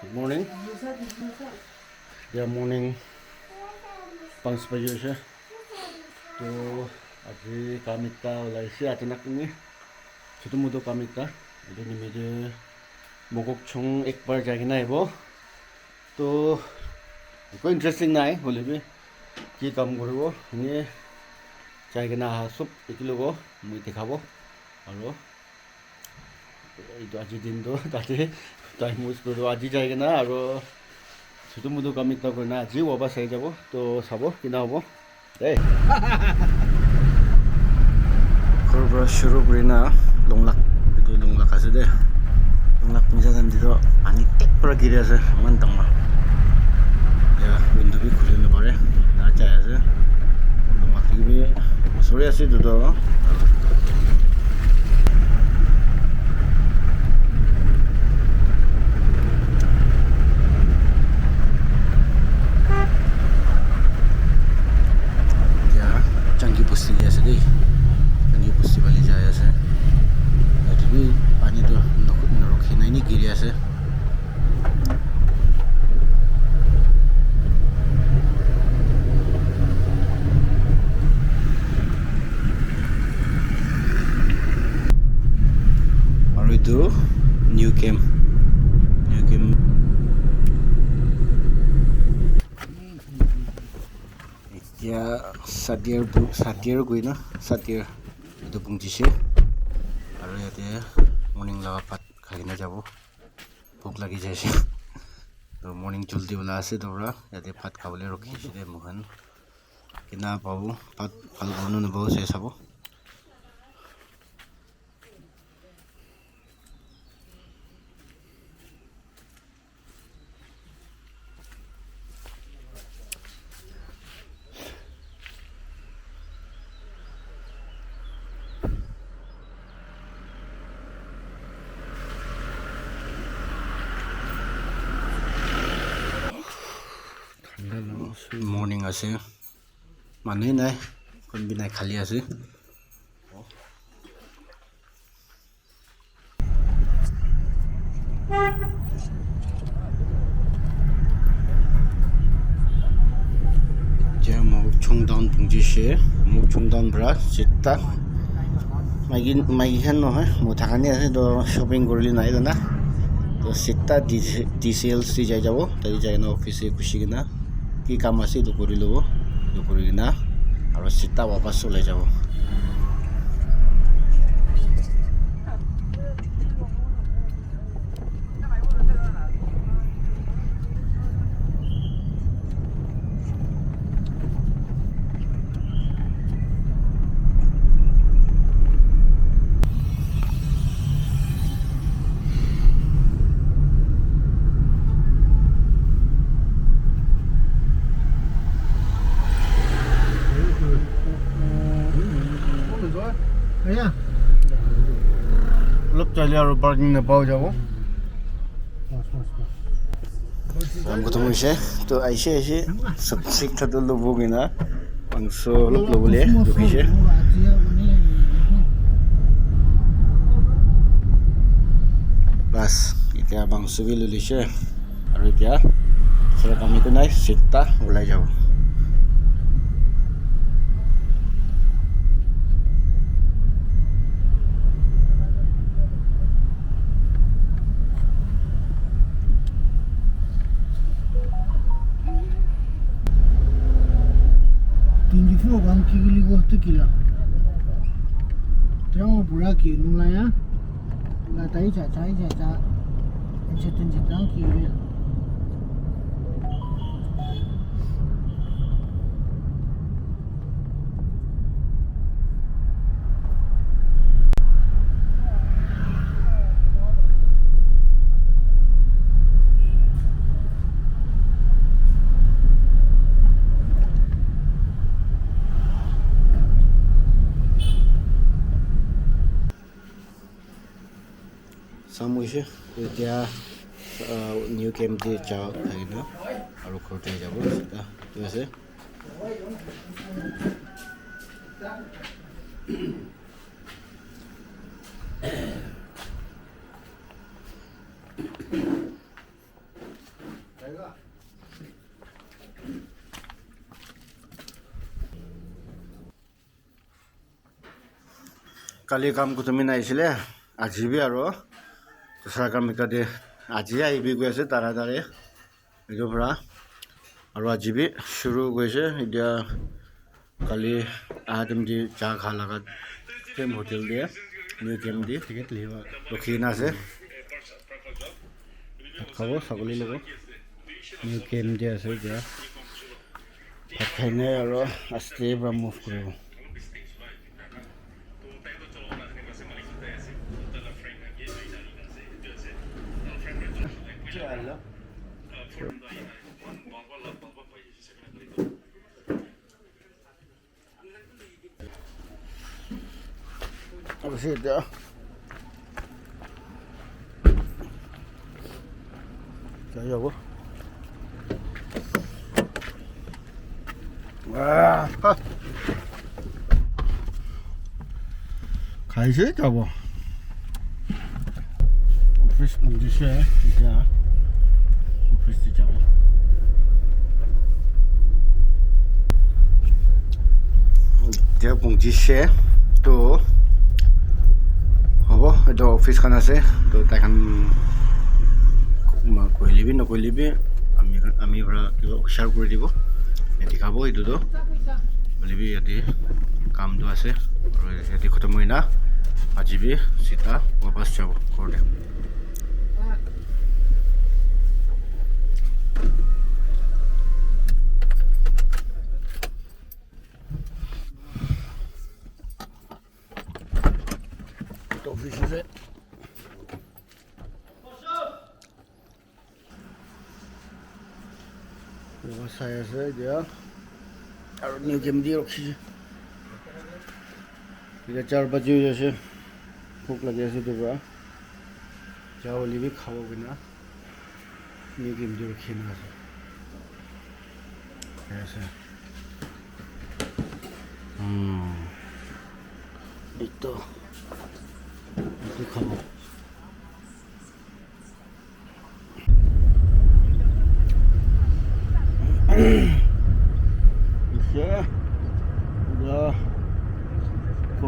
Good morning. Yeah, morning. 5 बजे से तो अभी काम इतना वाला इसे अचानक में छोटू मोटू काम इतना इधर नहीं मेरे मोकोकचुंग एक बार जाएगा ना है वो तो कोई इंटरेस्टिंग ना है बोले भी कि काम करो वो ये जाएगा ना सब एक लोगों मुझे दिखाओ और 이도 아직 din도 다들 टाइम यूज करो आज ही जाएगा ना और छोटू मोटू काम इतना करना आज ही वापस आ जाओ तो सबो किना होबो ए खरबरा शुरू करिना लंगलाक itu longlaक আছে দে longlaक পিঞ্জা গান দিতো পানি টেক পৰা গিৰি আছে মান ডাঙৰ ইয়া উইন্ডো বি খুলি নপৰে না চাই আছে লংলাক বি সৰি আছে দুটো new game ya satir goi na satir itu pungji aru yate morning laga pat khai na jabo bhok lagi jaise to morning juldi wala ase dora yate pat khabole rokhi chide mohan kina pabu pat phal bonu na bahut se sabo morning ase mane nai kon binai khali ase ja Mokokchung down pungji she Mokokchung down bra chitta magi han no hai mo thakani ase to shopping gorili nai na to chitta DCL si jai jabo tari jai na office e kushi gina কি কাম আছে তো কৰি লব তো কৰি না আৰু চিতা वापस চলে যাব लोग चले और पार्किंग में पाओ जाओ हमको तो मुझे तो ऐसे ऐसे सब सीखता तो लोग वो भी ना पंसो लोग बोले दुखी से बस क्या पंसो भी लुली से और क्या saya kami tu naik sita mulai jauh Bang kili gua tu kila. Terang pura kili nula ya. Nggak tahu cacai. Cetan kili. Samuishe dia new game di jauh lagi na aru khote jabo sita tu ase কালি কাম কুটুমি নাহিছিলে আজিবি আৰু দুসৰা কাম এটাতে আজি আহিবি গৈ আছে তাড়াতাড়ি এইটোৰ পৰা আৰু আজিবি শুৰু গৈছে এতিয়া কালি আহমদি চাহ খা লাগাত কেম হোটেল দিয়ে নিউ কেম দি টিকেট লিব ৰখি না আছে খাব ছাগলী ল'ব নিউ কেম দি আছে এতিয়া ভাত খাই নাই আৰু আস্তে পৰা মুভ কৰিব Apa sih itu? Saya apa? Wah, kayak sih apa? Office mungkin sih ya, office di Jawa. Dia mungkin sih tuh. হ'ব এটা অফিসখন আছে তো তাইখন কইলিবি নকইলিবি আমি পৰা কিবা উৎসাহ কৰি দিব দেখাব এইটোতো বলিবি ইয়াতে কামটো আছে আৰু ইয়াতে খতম হৈ না আজিবি চিতা ৱাপাছ যাব ঘৰতে Office is it? Saya saja. Kalau ni game dia okey. Kita 4 बजे जैसे भूख लगे ऐसे तो बा चावल भी खाओ बिना ni game dia okey ना ऐसे itu খাবো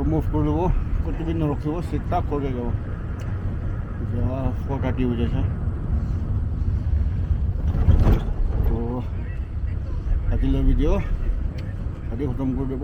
মুভ কৰি ল'ব প্ৰতিদিন নৰখিব চিন্তা কৰি যাব এতিয়া 4:30 হৈ যাইছে তো আজিলৈ ভিডিঅ' আজি খতম কৰি দিব